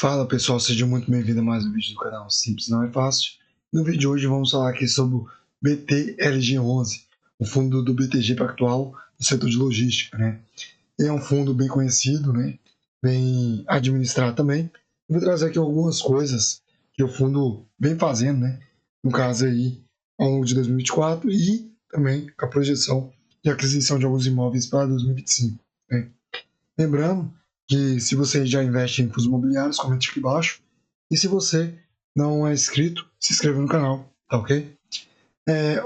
Fala pessoal, seja muito bem-vindo a mais um vídeo do canal Simples Não É Fácil. No vídeo de hoje vamos falar aqui sobre o BTLG11, o fundo do BTG Pactual no setor de logística, né? É um fundo bem conhecido, né? Bem administrado também. Eu vou trazer aqui algumas coisas que o fundo vem fazendo, né? No caso aí, ao longo de 2024 e também com a projeção de aquisição de alguns imóveis para 2025, né? Lembrando que se você já investe em fundos imobiliários, comente aqui embaixo. E se você não é inscrito, se inscreva no canal, tá ok?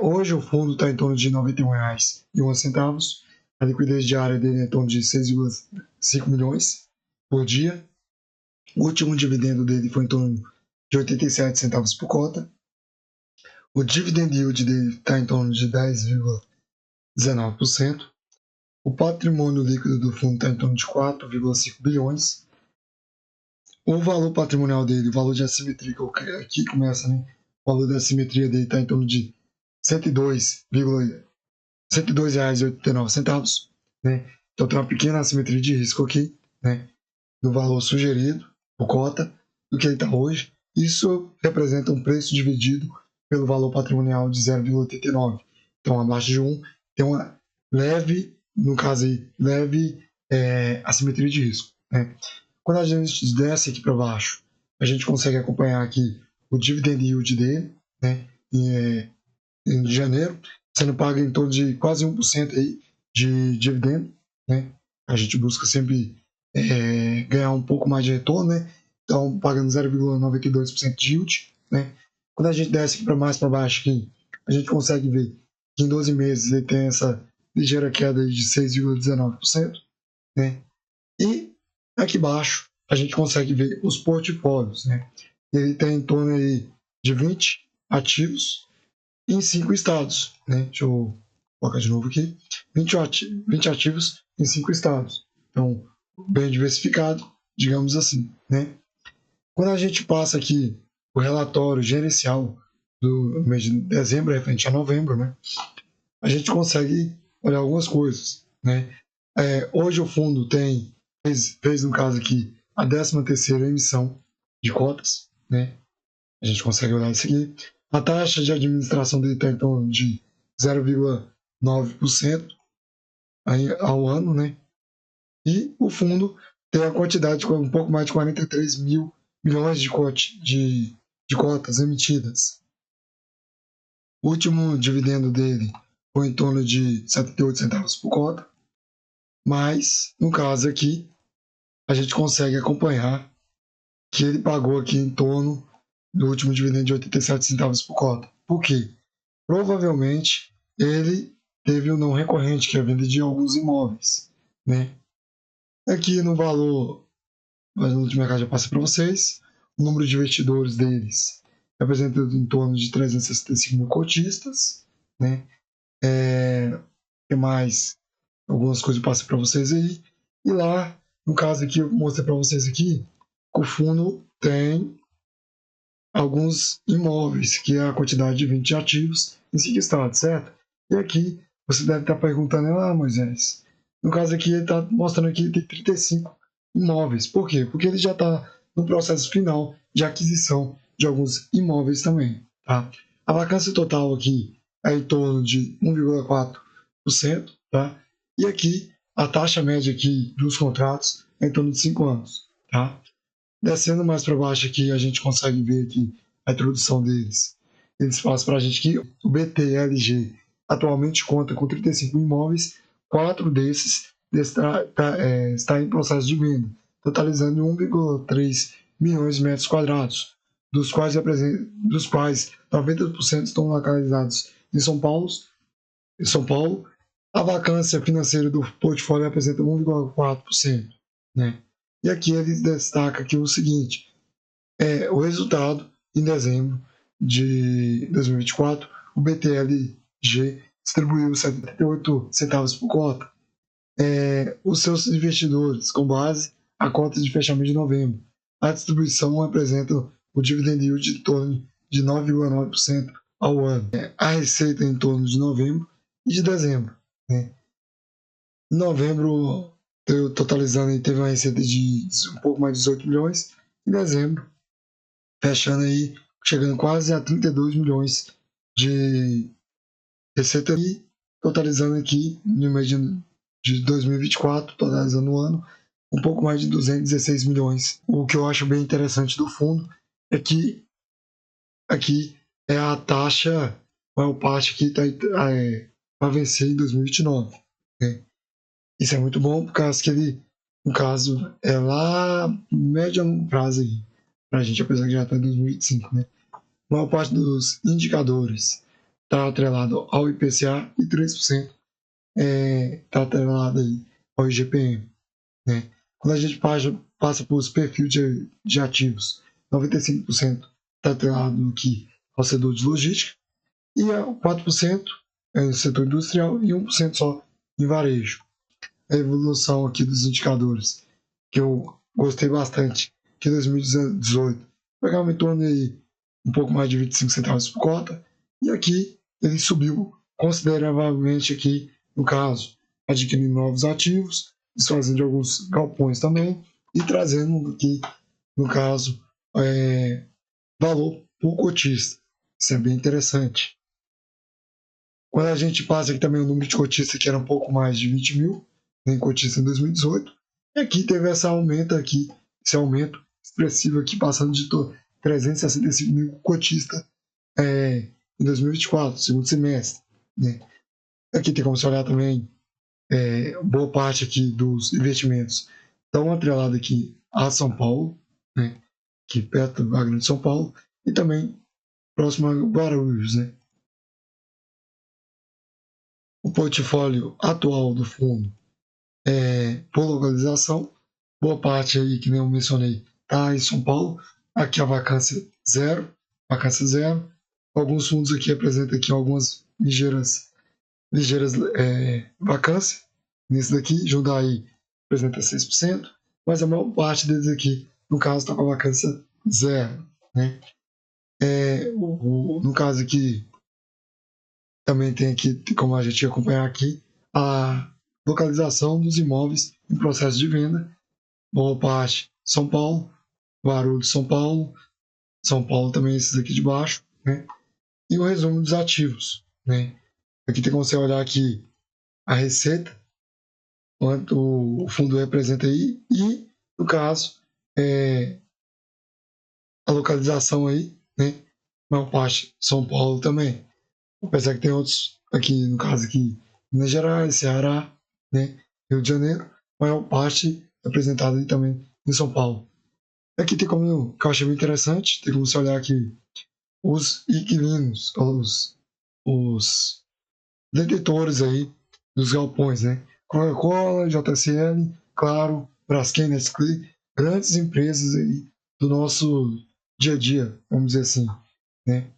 Hoje o fundo está em torno de R$ 91,01. A liquidez diária dele é em torno de 6,5 milhões por dia. O último dividendo dele foi em torno de 87 centavos por cota. O dividend yield dele está em torno de 10,19%. O patrimônio líquido do fundo está em torno de 4,5 bilhões. O valor patrimonial dele, o valor de assimetria, que aqui começa, né? O valor da assimetria dele está em torno de R$ 102,89, né? Então tem uma pequena assimetria de risco aqui, né? Do valor sugerido por cota do que ele está hoje. Isso representa um preço dividido pelo valor patrimonial de 0,89. Então abaixo de 1 tem uma leve, no caso aí, leve assimetria de risco, né? Quando a gente desce aqui para baixo, a gente consegue acompanhar aqui o dividend yield dele, né? Em janeiro, sendo pago em torno de quase 1% aí de dividendo, né? A gente busca sempre ganhar um pouco mais de retorno, né? Então, pagando 0,92% de yield, né? Quando a gente desce aqui para mais para baixo, aqui, a gente consegue ver que em 12 meses ele tem essa ligeira queda de 6,19%, né? E aqui embaixo a gente consegue ver os portfólios, né? Ele tem em torno aí de 20 ativos em 5 estados, né? Deixa eu colocar de novo aqui. 20 ativos em 5 estados. Então, bem diversificado, digamos assim, né? Quando a gente passa aqui o relatório gerencial do mês de dezembro, referente a novembro, né? A gente consegue olhar algumas coisas, né? Hoje o fundo fez no caso aqui a 13ª emissão de cotas, né? A gente consegue olhar isso aqui. A taxa de administração dele está em torno de 0,9% ao ano, né? E o fundo tem a quantidade de um pouco mais de 43 mil milhões de cotas emitidas. O último dividendo dele foi em torno de 78 centavos por cota, mas no caso aqui a gente consegue acompanhar que ele pagou aqui em torno do último dividendo de 87 centavos por cota. Por quê? Provavelmente ele teve o não recorrente, que é a venda de alguns imóveis, né? Aqui no valor de mercado já passei para vocês, o número de investidores deles representa em torno de 365 mil cotistas, né? Que mais? Algumas coisas eu passei para vocês aí. E lá, no caso aqui, eu mostrei para vocês aqui, que o fundo tem alguns imóveis, que é a quantidade de 20 ativos em 5 estados, certo? E aqui você deve estar perguntando, Moisés, no caso aqui ele está mostrando que ele tem 35 imóveis. Por quê? Porque ele já está no processo final de aquisição de alguns imóveis também, tá? A vacância total aqui é em torno de 1,4%, tá? E aqui a taxa média aqui dos contratos é em torno de 5 anos, tá? Descendo mais para baixo aqui, a gente consegue ver aqui a introdução deles. Eles falam para a gente que o BTLG atualmente conta com 35 imóveis, 4 desses está em processo de venda, totalizando 1,3 milhões de metros quadrados, dos quais 90% estão localizados em São Paulo. A vacância financeira do portfólio representa 1,4%, né? E aqui ele destaca que o seguinte, o resultado em dezembro de 2024, o BTLG distribuiu 78 centavos por cota. Os seus investidores, com base a cota de fechamento de novembro. A distribuição representa o dividend yield de torno de 9,9% ao ano. A receita em torno de novembro e de dezembro, né? Em novembro, totalizando, teve uma receita de um pouco mais de 18 milhões em dezembro, fechando aí, chegando quase a 32 milhões de receita e totalizando aqui no mês de 2024, totalizando o ano, um pouco mais de 216 milhões. O que eu acho bem interessante do fundo é que aqui é a taxa, maior parte que vai vencer em 2029. Né? Isso é muito bom, por causa que ele, no caso, é lá médio a longo prazo aí, para a gente, apesar que já está em 2025, né? A maior parte dos indicadores está atrelado ao IPCA e 3% está atrelado aí ao IGPM. Né? Quando a gente passa por os perfis de ativos, 95% está atrelado aqui ao setor de logística e 4% é no setor industrial e 1% só em varejo. A evolução aqui dos indicadores, que eu gostei bastante, que em 2018 pegava em torno de um pouco mais de 25 centavos por cota, e aqui ele subiu consideravelmente aqui, no caso, adquirindo novos ativos, desfazendo de alguns galpões também, e trazendo aqui, no caso, valor por cotista. Isso é bem interessante. Quando a gente passa aqui também o número de cotistas, que era um pouco mais de 20 mil, em cotista em 2018, e aqui teve esse aumento expressivo aqui, passando de 365 mil cotistas em 2024, segundo semestre. Né? Aqui tem como se olhar também boa parte aqui dos investimentos estão atrelados aqui a São Paulo, né? Aqui perto da Grande São Paulo, e também próximo a Guarulhos. Né? O portfólio atual do fundo por localização, boa parte aí, que nem eu mencionei, está em São Paulo. Aqui a vacância zero. Alguns fundos aqui representam aqui algumas ligeiras vacâncias. Nesse daqui, Jundiaí representa 6%, mas a maior parte deles aqui, no caso, está com a vacância zero. Né? No caso aqui, também tem aqui, como a gente ia acompanhar aqui, a localização dos imóveis em processo de venda. Boa parte São Paulo, Guarulhos, São Paulo também esses aqui de baixo, né? E o resumo dos ativos, né? Aqui tem como você olhar aqui a receita, quanto o fundo representa aí, e, no caso, a localização aí, né? Maior parte São Paulo também. Apesar que tem outros aqui, no caso aqui, Minas Gerais, Ceará, né? Rio de Janeiro, maior parte representada aí também em São Paulo. Aqui tem como, que eu achei muito interessante, tem como você olhar aqui os inquilinos, os detentores aí dos galpões, né? Coca-Cola, JCL, Claro, Braskem, Nestlé, grandes empresas aí do nosso dia a dia, vamos dizer assim, né?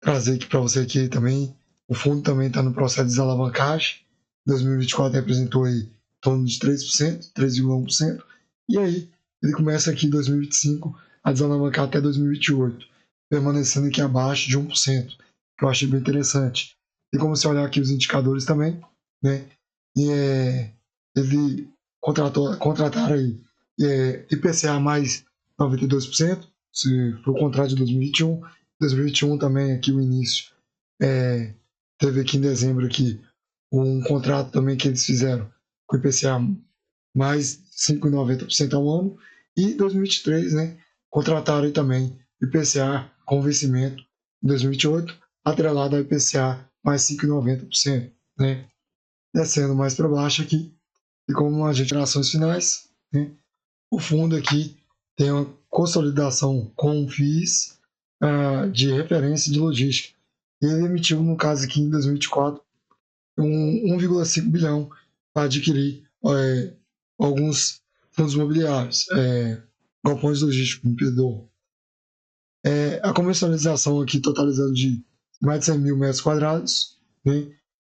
Trazer aqui para você aqui também, o fundo também está no processo de desalavancagem, 2024 representou aí em torno de 3%, 3,1%, e aí ele começa aqui em 2025 a desalavancar até 2028, permanecendo aqui abaixo de 1%, que eu achei bem interessante. E como você olhar aqui os indicadores também, né? E ele contrataram aí IPCA mais 92%, se for o contrato de 2021, 2021 também aqui o início teve aqui em dezembro aqui um contrato também que eles fizeram com o IPCA mais 5,90% ao ano, e 2023, né, contrataram aí também IPCA com vencimento em 2028, atrelado ao IPCA mais 5,90%, né, descendo mais para baixo aqui, e como a gente ações finais, né, o fundo aqui tem uma consolidação com FIIs de referência de logística. Ele emitiu, no caso aqui em 2024, 1,5 bilhão para adquirir alguns fundos imobiliários, galpões logísticos, me perdoa. A comercialização aqui totalizando de mais de 100 mil metros quadrados, né,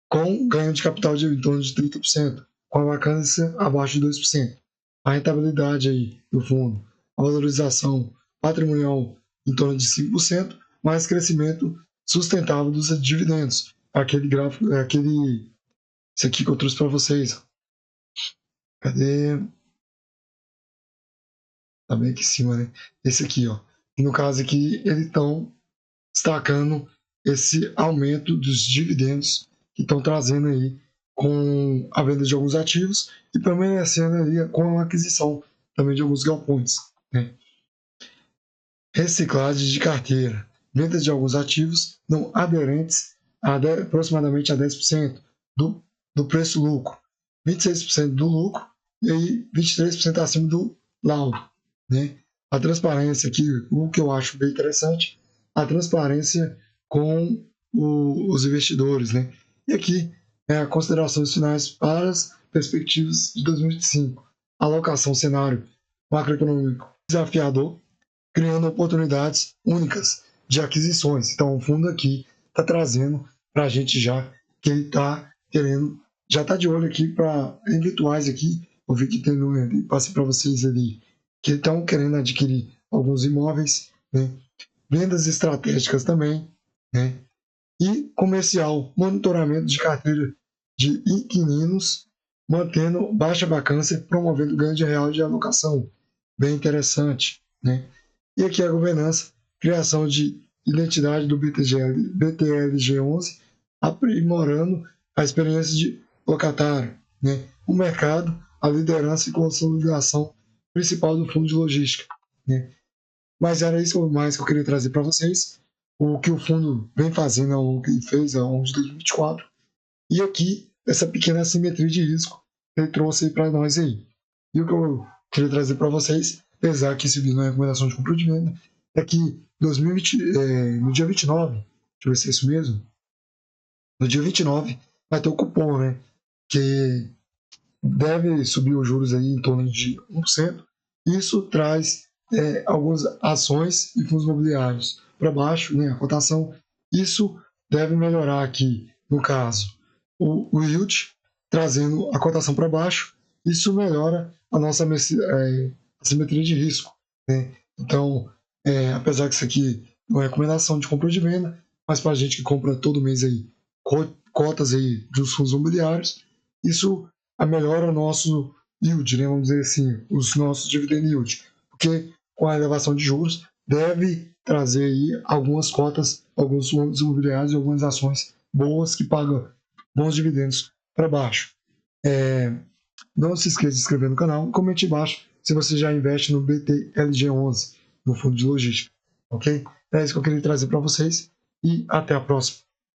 com ganho de capital de em torno de 30%, com a vacância abaixo de 2%. A rentabilidade aí do fundo, a valorização patrimonial em torno de 5%, mais crescimento sustentável dos dividendos. Aquele gráfico, isso aqui que eu trouxe para vocês. Cadê? tá bem aqui em cima, né? Esse aqui, ó. E no caso aqui, eles estão destacando esse aumento dos dividendos que estão trazendo aí com a venda de alguns ativos e permanecendo ali com a aquisição também de alguns galpões, né? Reciclagem de carteira, venda de alguns ativos não aderentes a aproximadamente a 10% do preço-lucro, 26% do lucro e aí 23% acima do laudo, né? A transparência aqui, o que eu acho bem interessante, a transparência com os investidores, né? E aqui considerações finais para as perspectivas de 2025. Alocação cenário macroeconômico desafiador, criando oportunidades únicas de aquisições. Então, o fundo aqui está trazendo para a gente já que ele está querendo, já está de olho aqui para em virtuais aqui. Eu vi que tem passei para vocês ali que estão querendo adquirir alguns imóveis, né? Vendas estratégicas também, né? E comercial, monitoramento de carteira de inquilinos, mantendo baixa vacância, promovendo ganho de real de alocação. Bem interessante, né? E aqui a governança, criação de identidade do BTLG11, aprimorando a experiência de locatário, né? O mercado, a liderança e consolidação principal do fundo de logística, né? Mas era isso mais que eu queria trazer para vocês, o que o fundo vem fazendo ao longo que fez ao longo de 2024. E aqui, essa pequena assimetria de risco, ele trouxe aí para nós aí. E o que eu queria trazer para vocês, apesar que esse vídeo não é recomendação de compra ou de venda, é que 2020, no dia 29, deixa eu ver se é isso mesmo, no dia 29 vai ter o cupom, né? Que deve subir os juros aí em torno de 1%. Isso traz algumas ações e fundos imobiliários para baixo, né, a cotação. Isso deve melhorar aqui, no caso, o yield, trazendo a cotação para baixo. Isso melhora a nossa assimetria de risco, né? Então, apesar que isso aqui não é recomendação de compra ou de venda, mas para a gente que compra todo mês aí cotas aí dos fundos imobiliários, isso melhora o nosso yield, né? Vamos dizer assim, os nossos dividend yield, porque com a elevação de juros deve trazer aí algumas cotas, alguns fundos imobiliários e algumas ações boas que pagam bons dividendos para baixo. Não se esqueça de se inscrever no canal, comente embaixo se você já investe no BTLG11, no fundo de logística, ok? É isso que eu queria trazer para vocês e até a próxima.